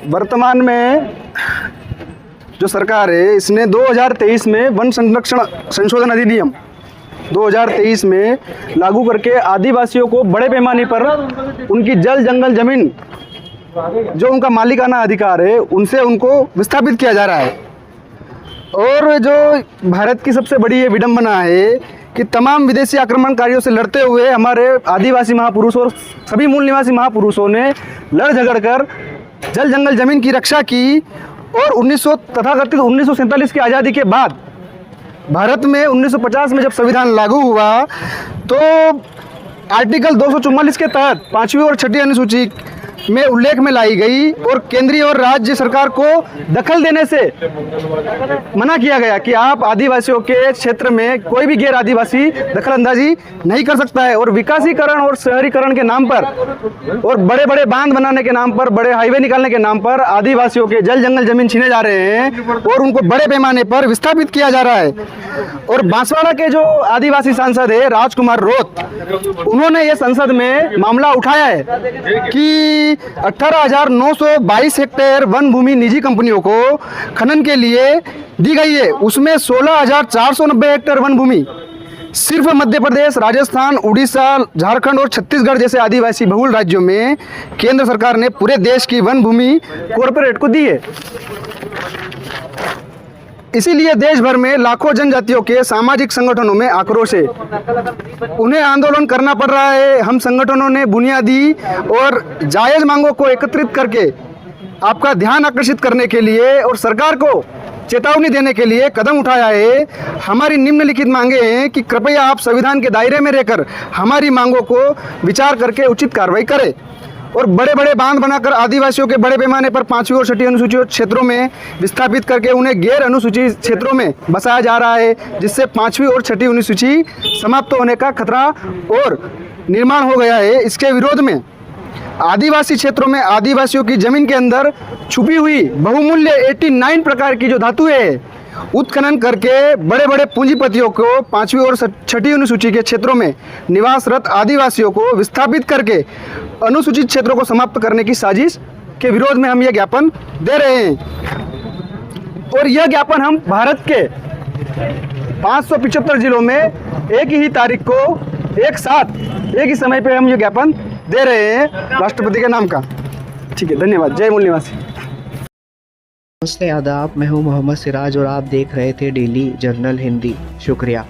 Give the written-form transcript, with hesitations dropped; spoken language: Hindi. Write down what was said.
वर्तमान में जो सरकार है इसने 2023 में वन संरक्षण संशोधन अधिनियम 2023 में लागू करके आदिवासियों को बड़े पैमाने पर उनकी जल जंगल जमीन जो उनका मालिकाना अधिकार है उनसे उनको विस्थापित किया जा रहा है। और जो भारत की सबसे बड़ी ये विडंबना है कि तमाम विदेशी आक्रमणकारियों से लड़ते हुए हमारे आदिवासी महापुरुषों और सभी मूल निवासी महापुरुषों ने लड़ झगड़ कर जल जंगल जमीन की रक्षा की। और 1947 की आज़ादी के बाद भारत में 1950 में जब संविधान लागू हुआ तो आर्टिकल 244 के तहत 5वीं और 6ठी अनुसूची में उल्लेख में लाई गई और केंद्रीय और राज्य सरकार को दखल देने से मना किया गया कि आप आदिवासियों के क्षेत्र में कोई भी गैर आदिवासी दखल अंदाजी नहीं कर सकता है। और विकासीकरण और शहरीकरण के नाम पर और बड़े बड़े बांध बनाने के नाम पर, बड़े हाईवे निकालने के नाम पर आदिवासियों के जल जंगल जमीन छीने जा रहे हैं और उनको बड़े पैमाने पर विस्थापित किया जा रहा है। और बांसवाड़ा के जो आदिवासी सांसद है राजकुमार रोत, उन्होंने ये संसद में मामला उठाया है कि 18,922 हेक्टेयर वन भूमि निजी कंपनियों को खनन के लिए दी गई है। उसमें 16,490 हेक्टेयर वन भूमि सिर्फ मध्य प्रदेश, राजस्थान, उड़ीसा, झारखंड और छत्तीसगढ़ जैसे आदिवासी बहुल राज्यों में केंद्र सरकार ने पूरे देश की वन भूमि कॉरपोरेट को दी है। इसीलिए देश भर में लाखों जनजातियों के सामाजिक संगठनों में आक्रोश है, उन्हें आंदोलन करना पड़ रहा है। हम संगठनों ने बुनियादी और जायज़ मांगों को एकत्रित करके आपका ध्यान आकर्षित करने के लिए और सरकार को चेतावनी देने के लिए कदम उठाया है। हमारी निम्नलिखित मांगे हैं कि कृपया आप संविधान के दायरे में रहकर हमारी मांगों को विचार करके उचित कार्रवाई करें और बड़े बड़े बांध बनाकर आदिवासियों के बड़े पैमाने पर 5वीं और 6ठी अनुसूची क्षेत्रों में विस्थापित करके उन्हें गैर अनुसूचित क्षेत्रों में बसाया जा रहा है, जिससे 5वीं और 6ठी अनुसूची समाप्त होने का खतरा और निर्माण हो गया है। इसके विरोध में आदिवासी क्षेत्रों में आदिवासियों की जमीन के अंदर छुपी हुई बहुमूल्य 89 प्रकार की जो धातु है उत्खनन करके बड़े बड़े पूंजीपतियों को 5वीं और 6ठी अनुसूची के क्षेत्रों में निवासरत आदिवासियों को विस्थापित करके अनुसूचित क्षेत्रों को समाप्त करने की साजिश के विरोध में हम ये ज्ञापन दे रहे हैं। और यह ज्ञापन हम भारत के 575 जिलों में एक ही तारीख को एक साथ एक ही समय पे हम ये ज्ञापन दे रहे हैं राष्ट्रपति के नाम का। ठीक है, धन्यवाद। जय मूल निवासी। नमस्ते, आदाब। मैं हूं मोहम्मद सिराज और आप देख रहे थे डेली जर्नल हिंदी। शुक्रिया।